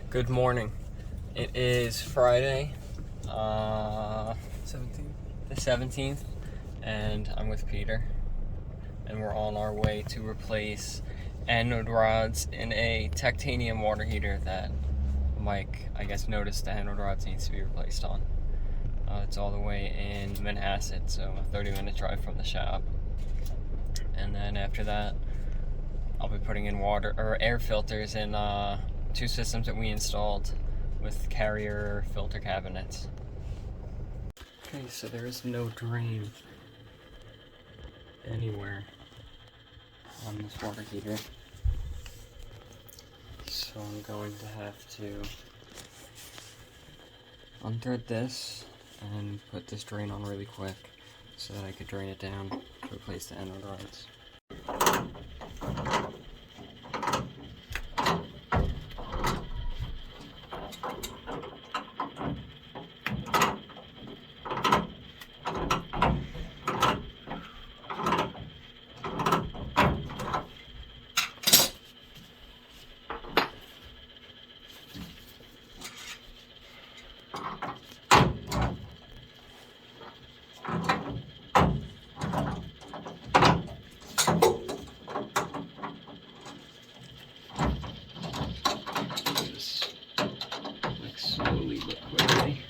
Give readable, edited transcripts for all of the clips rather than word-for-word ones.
Good morning. It is Friday, 17th. the 17th, and I'm with Peter, and we're on our way to replace anode rods in a textanium water heater that Mike, I guess, noticed the anode rods needs to be replaced on. It's all the way in Manhasset, so a 30-minute drive from the shop. And then after that, I'll be putting in water or air filters in two systems that we installed with carrier filter cabinets. Okay, so there is no drain anywhere on this water heater. So I'm going to have to unthread this and put this drain on really quick so that I could drain it down to replace the anode rods. Slowly but quickly.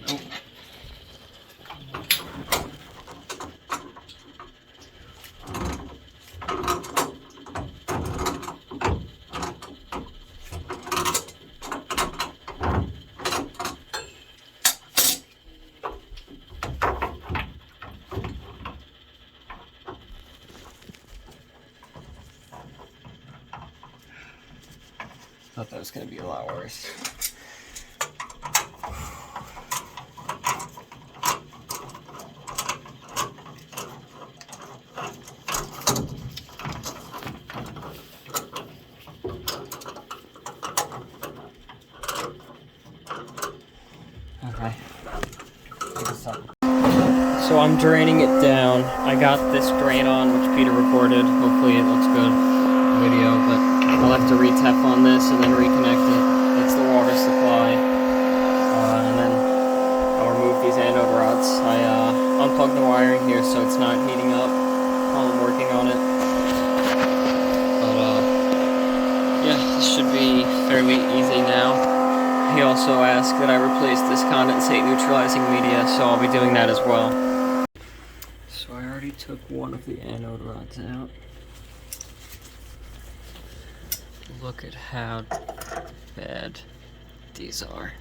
Nope. Thought that was going to be a lot worse. Okay. So I'm draining it down. I got this drain on, which Peter recorded. Hopefully it looks good video, but I'll have to re-Teflon this and then reconnect it. That's the water supply. And then I'll remove these anode rods. I unplugged the wiring here so it's not heating up while I'm working on it. But yeah, this should be fairly easy now. He also asked that I replace this condensate neutralizing media, so I'll be doing that as well. So I already took one of the anode rods out. Look at how bad these are.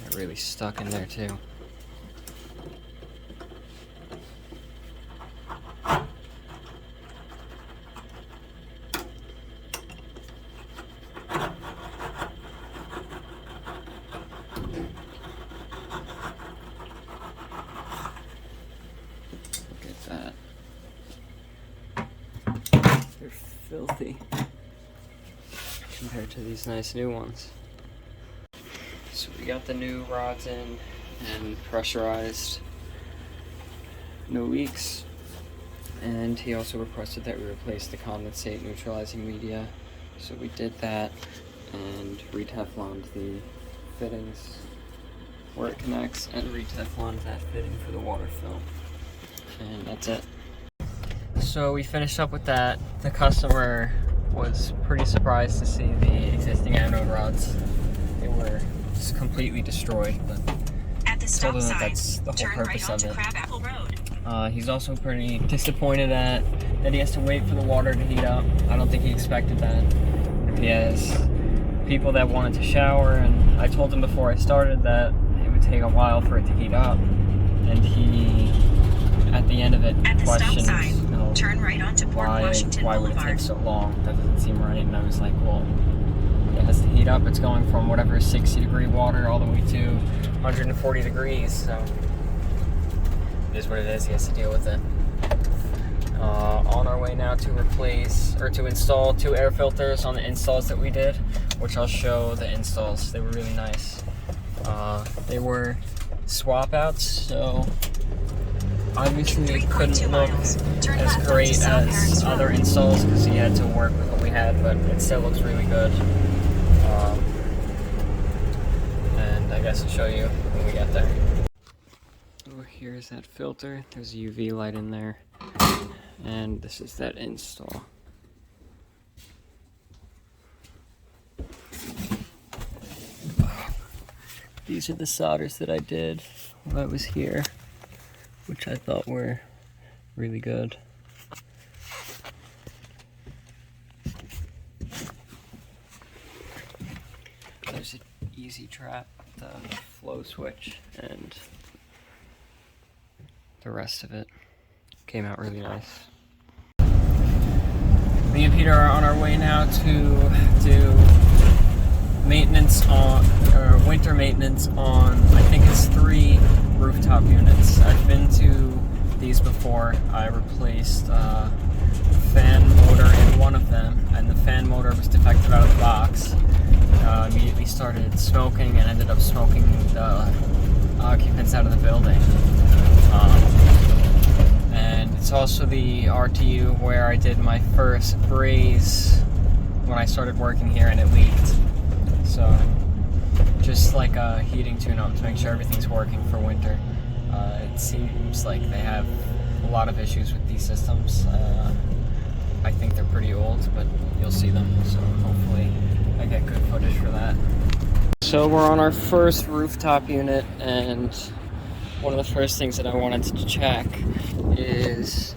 They're really stuck in there too. They're filthy compared to these nice new ones. So we got the new rods in and pressurized, no leaks, and he also requested that we replace the condensate neutralizing media, so we did that and re-Tefloned the fittings where it connects and re-Tefloned that fitting for the water fill, and that's it. So we finished up with that. The customer was pretty surprised to see the existing anode rods. They were just completely destroyed, but at the stop sign, that's the whole turn purpose right onto of it. Crabapple Road. He's also pretty disappointed that he has to wait for the water to heat up. I don't think he expected that. He has people that wanted to shower, and I told him before I started that it would take a while for it to heat up, and he, at the end of it, at the questioned, stop sign, turn right onto Port Washington why would it Boulevard. take so long? That doesn't seem right. And I was like, well, it has to heat up. It's going from whatever 60 degree water all the way to 140 degrees, so it is what it is. He has to deal with it. On our way now to replace, or to install 2 air filters on the installs that we did, which I'll show the installs. They were really nice. They were swap outs, so obviously it couldn't look as great as other installs because he had to work with what we had, but it still looks really good. And I guess I'll show you when we get there. So here's that filter. There's a UV light in there. And this is that install. These are the solders that I did while I was here, which I thought were really good. There's an easy trap, the flow switch, and the rest of it came out really nice. Me and Peter are on our way now to do maintenance on, or winter maintenance on, I think it's 3 rooftop units. I've been to these before. I replaced the fan motor in one of them, and the fan motor was defective out of the box. Immediately started smoking and ended up smoking the occupants out of the building. And it's also the RTU where I did my first braze when I started working here and it leaked. So just like a heating tune-up to make sure everything's working for winter. It seems like they have a lot of issues with these systems. I think they're pretty old, but you'll see them, so hopefully I get good footage for that. So we're on our first rooftop unit, and one of the first things that I wanted to check is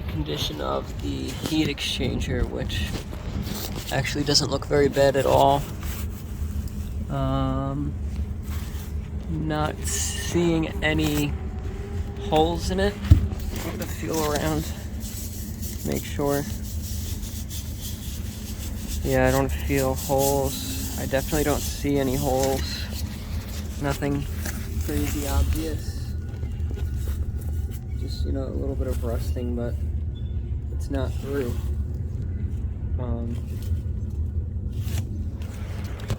the condition of the heat exchanger, which actually doesn't look very bad at all. Not seeing any holes in it. I'm gonna feel around, make sure. Yeah, I don't feel holes. I definitely don't see any holes. Nothing crazy obvious. Just, you know, a little bit of rusting, but it's not through.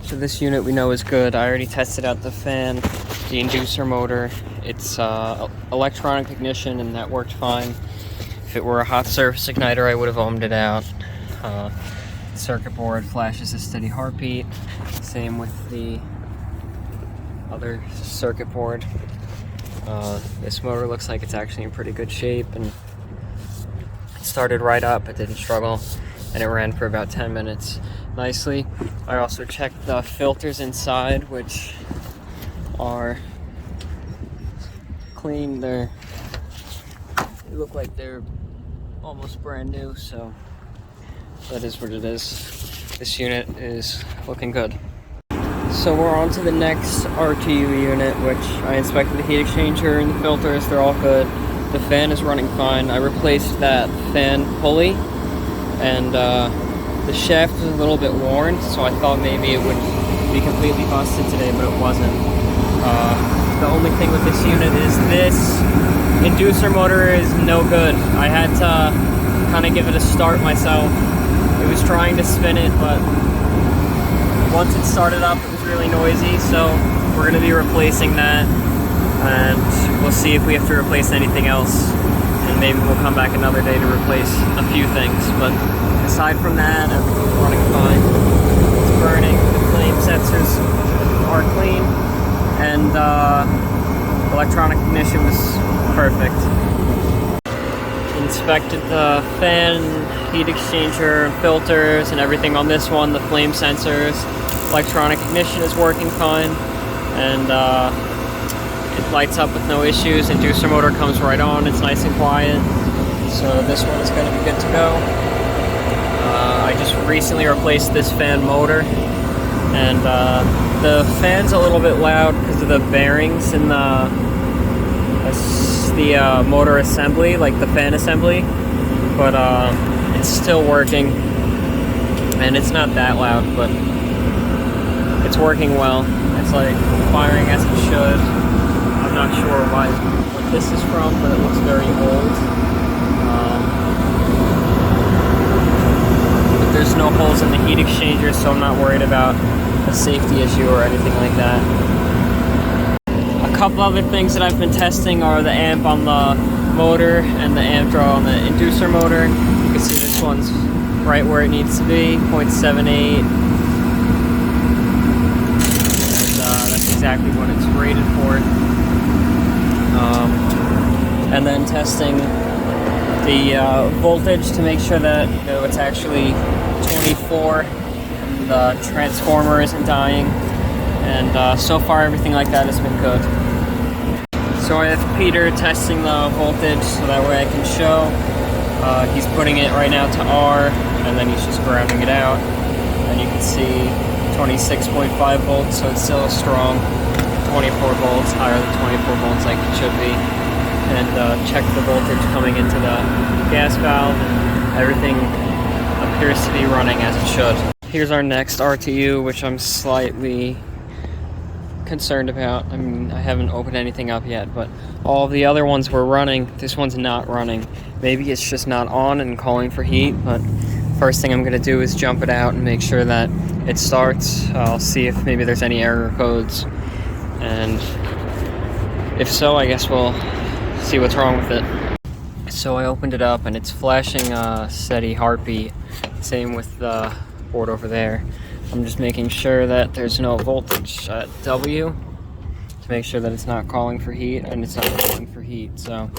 So this unit we know is good. I already tested out the fan, the inducer motor. It's electronic ignition, and that worked fine. If it were a hot surface igniter, I would have ohmed it out. Circuit board flashes a steady heartbeat. Same with the other circuit board. This motor looks like it's actually in pretty good shape, and it started right up. It didn't struggle, and it ran for about 10 minutes nicely. I also checked the filters inside, which are clean. They look like they're almost brand new, so that is what it is. This unit is looking good. So we're on to the next RTU unit, which I inspected the heat exchanger and the filters. They're all good. The fan is running fine. I replaced that fan pulley, and the shaft was a little bit worn, so I thought maybe it would be completely busted today, but it wasn't. The only thing with this unit is this inducer motor is no good. I had to kind of give it a start myself. It was trying to spin it, but once it started up, it was really noisy, so we're going to be replacing that, and we'll see if we have to replace anything else, and maybe we'll come back another day to replace a few things, but aside from that, everything's running fine. It's burning, the flame sensors are clean, and electronic ignition was perfect. Inspected the fan, heat exchanger, filters, and everything on this one, the flame sensors. Electronic ignition is working fine, and it lights up with no issues. Inducer motor comes right on, it's nice and quiet, so this one is going to be good to go. I just recently replaced this fan motor, and the fan's a little bit loud because of the bearings in the motor assembly, like the fan assembly, but it's still working, and it's not that loud, but it's working well. It's like firing as it should. I'm not sure what this is from, but it looks very old. But there's no holes in the heat exchanger, so I'm not worried about a safety issue or anything like that. A couple other things that I've been testing are the amp on the motor and the amp draw on the inducer motor. You can see this one's right where it needs to be, 0.78. That's exactly what it's rated for. And then testing the voltage to make sure that it's actually 24. The transformer isn't dying, and so far everything like that has been good. So I have Peter testing the voltage so that way I can show. He's putting it right now to R, and then he's just grounding it out. And you can see 26.5 volts, so it's still strong. 24 volts, higher than 24 volts like it should be. And check the voltage coming into the gas valve, and everything appears to be running as it should. Here's our next RTU, which I'm slightly concerned about. I mean, I haven't opened anything up yet, but all of the other ones were running. This one's not running. Maybe it's just not on and calling for heat, but first thing I'm gonna do is jump it out and make sure that it starts. I'll see if maybe there's any error codes, and if so, I guess we'll see what's wrong with it. So I opened it up and it's flashing a steady heartbeat. Same with the board over there. I'm just making sure that there's no voltage at W to make sure that it's not calling for heat, and it's not calling for heat. So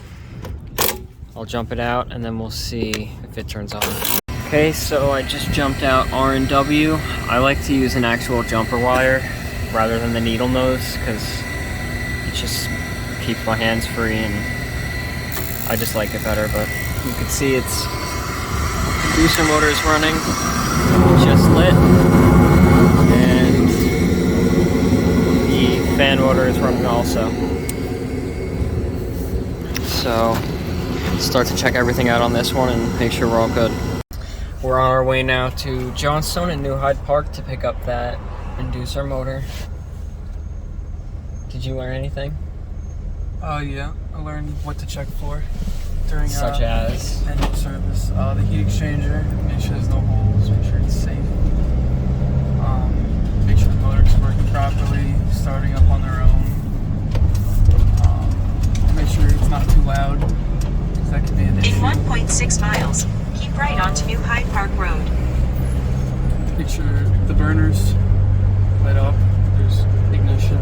I'll jump it out and then we'll see if it turns on. Okay, so I just jumped out R and W. I like to use an actual jumper wire rather than the needle nose because it just keeps my hands free, and I just like it better. But you can see it's Inducer motor is running, just lit, and the fan motor is running also. So start to check everything out on this one and make sure we're all good. We're on our way now to Johnstone and New Hyde Park to pick up that Inducer motor. Did you learn anything? Yeah, I learned what to check for during such as engine service. The heat exchanger, make sure there's no holes, make sure it's safe. Make sure the motor's working properly, starting up on their own. Make sure it's not too loud, because that could be an issue. In 1.6 miles, keep right onto New Hyde Park Road. Make sure the burners light up, there's ignition.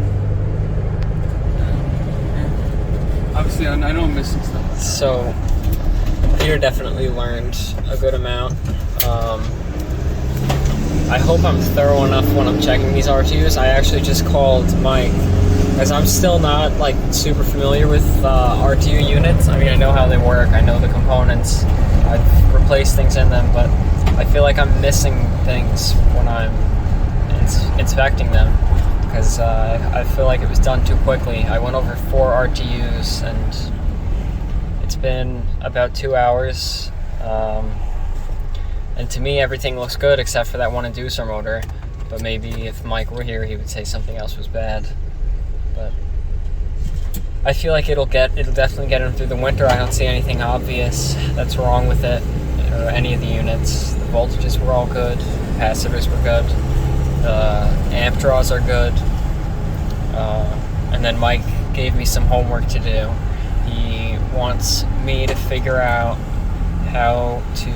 Obviously, I know I'm missing stuff. So, Peter definitely learned a good amount. I hope I'm thorough enough when I'm checking these RTUs. I actually just called Mike, as I'm still not like super familiar with RTU units. I mean, I know how they work, I know the components, I've replaced things in them, but I feel like I'm missing things when I'm inspecting them. Because I feel like it was done too quickly. I went over 4 RTUs and it's been about 2 hours. And to me, everything looks good except for that one inducer motor. But maybe if Mike were here, he would say something else was bad. But I feel like it'll definitely get him through the winter. I don't see anything obvious that's wrong with it or any of the units. The voltages were all good. Capacitors were good. The amp draws are good, and then Mike gave me some homework to do. He wants me to figure out how to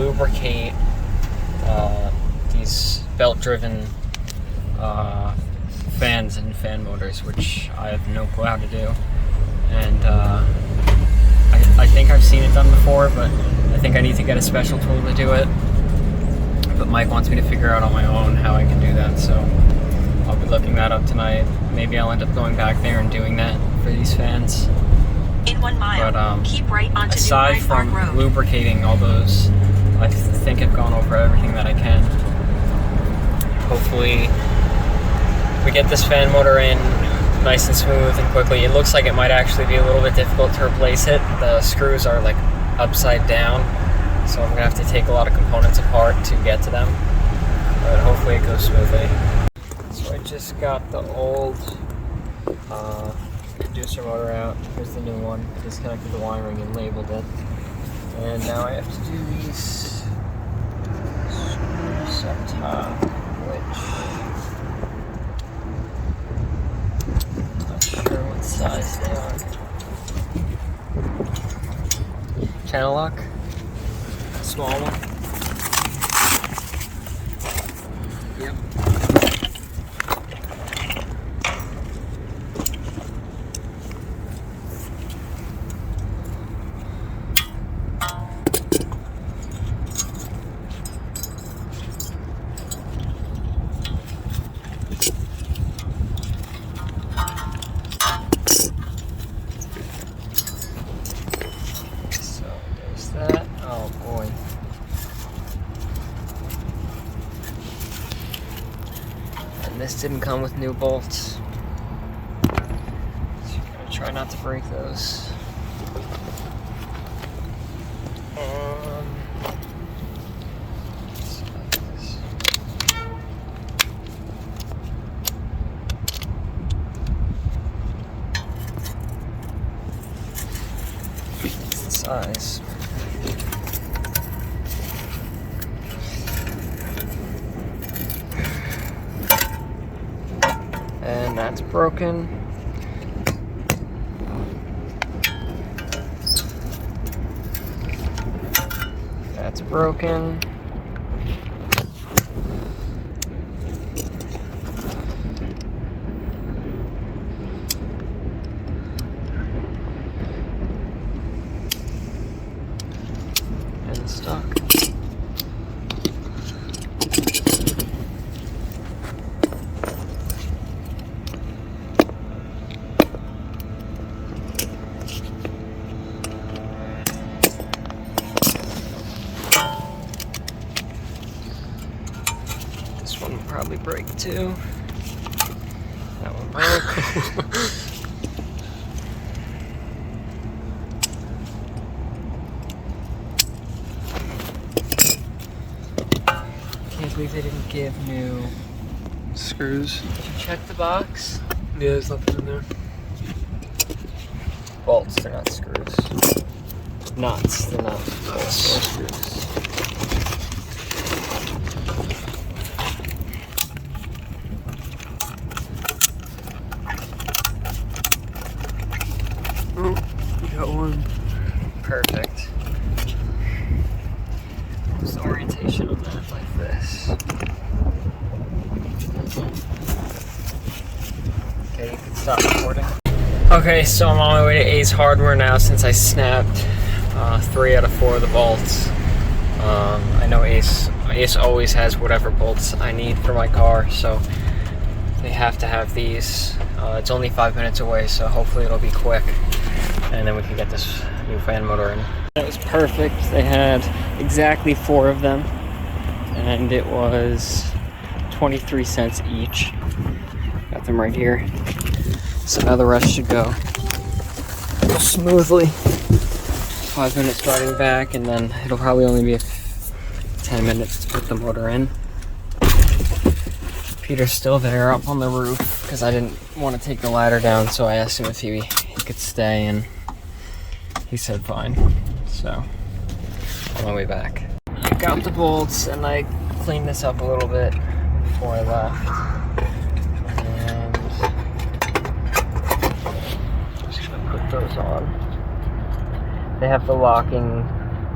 lubricate these belt-driven fans and fan motors, which I have no clue how to do. And I think I've seen it done before, but I think I need to get a special tool to do it. But Mike wants me to figure out on my own how I can do that, so I'll be looking that up tonight. Maybe I'll end up going back there and doing that for these fans. In 1 mile, but keep right onto aside New Hyde Park from Road. lubricating all those, I think I've gone over everything that I can. Hopefully we get this fan motor in nice and smooth and quickly. It looks like it might actually be a little bit difficult to replace it. The screws are like upside down, so I'm gonna have to take a lot of components apart to get to them, but hopefully it goes smoothly. So I just got the old inducer motor out. Here's the new one. Disconnected the wiring and labeled it. And now I have to do these screws up top, which I'm not sure what size they are. Channel lock, small one. Yep. That. Oh boy. And this didn't come with new bolts. So you're gonna try not to break those. It's the size. And that's broken. That's broken. And stuck. This one will probably break too. That one broke. Can't believe they didn't give new Screws. Did you check the box? Yeah, there's nothing in there. Bolts, they're not screws. Nuts, they're not bolts or screws. Oh, you got one. Perfect. Just the orientation on that, like this. Okay, you can stop recording. Okay, so I'm on my way to Ace Hardware now since I snapped 3 out of 4 of the bolts. I know Ace always has whatever bolts I need for my car, so they have to have these. It's only 5 minutes away, so hopefully it'll be quick, and then we can get this new fan motor in. It was perfect. They had exactly 4 of them, and it was 23 cents each. Got them right here. So now the rest should go smoothly. 5 minutes riding back, and then it'll probably only be 10 minutes to put the motor in. Peter's still there up on the roof because I didn't want to take the ladder down, so I asked him if he could stay, and he said fine. So on my way back, I got the bolts and I cleaned this up a little bit before I left. Put those on. They have the locking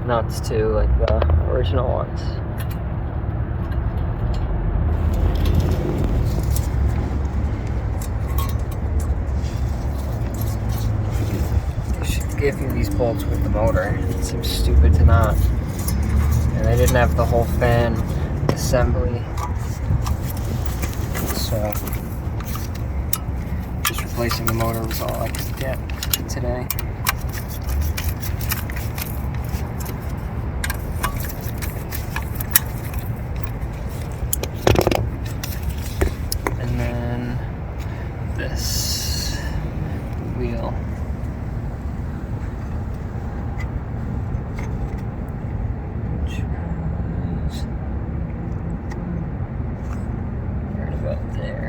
nuts too, like the original ones. They should give you these bolts with the motor. It seems stupid to not. And they didn't have the whole fan assembly. So just replacing the motor was all I could get today. And then this wheel. Which is right about there.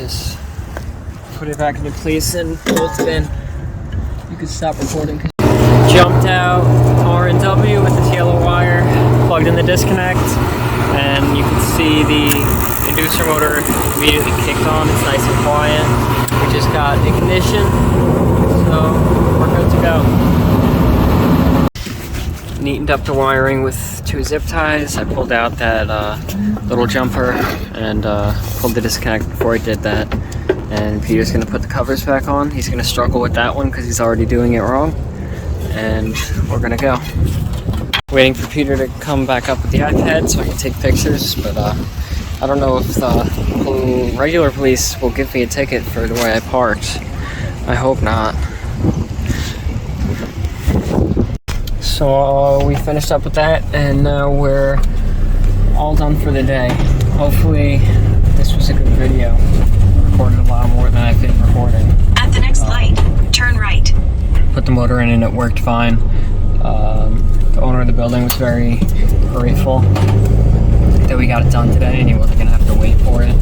just put it back into place and bolt it in. You can stop recording. Jumped out R&W with this yellow wire, plugged in the disconnect, and you can see the inducer motor immediately kicked on. It's nice and quiet. We just got ignition, so we're good to go. Neatened up the wiring with 2 zip ties. I pulled out that little jumper and pulled the disconnect before I did that. And Peter's gonna put the covers back on. He's gonna struggle with that one because he's already doing it wrong. And we're gonna go. Waiting for Peter to come back up with the iPad so I can take pictures, but I don't know if the regular police will give me a ticket for the way I parked. I hope not. So we finished up with that, and now we're all done for the day. Hopefully this was a good video. I recorded a lot more than I've been recording. At the next light, turn right. Put the motor in and it worked fine. The owner of the building was very grateful that we got it done today, and he wasn't gonna have to wait for it.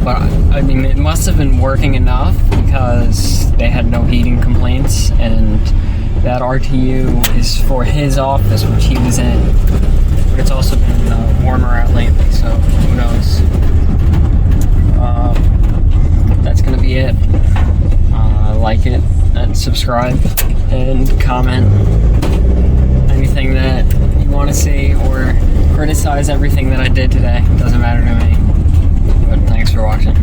But I mean, it must have been working enough because they had no heating complaints, and that RTU is for his office, which he was in. But it's also been warmer out lately, so who knows. That's gonna be it. Like it and subscribe and comment anything that you want to see, or criticize everything that I did today. Doesn't matter to me. But thanks for watching.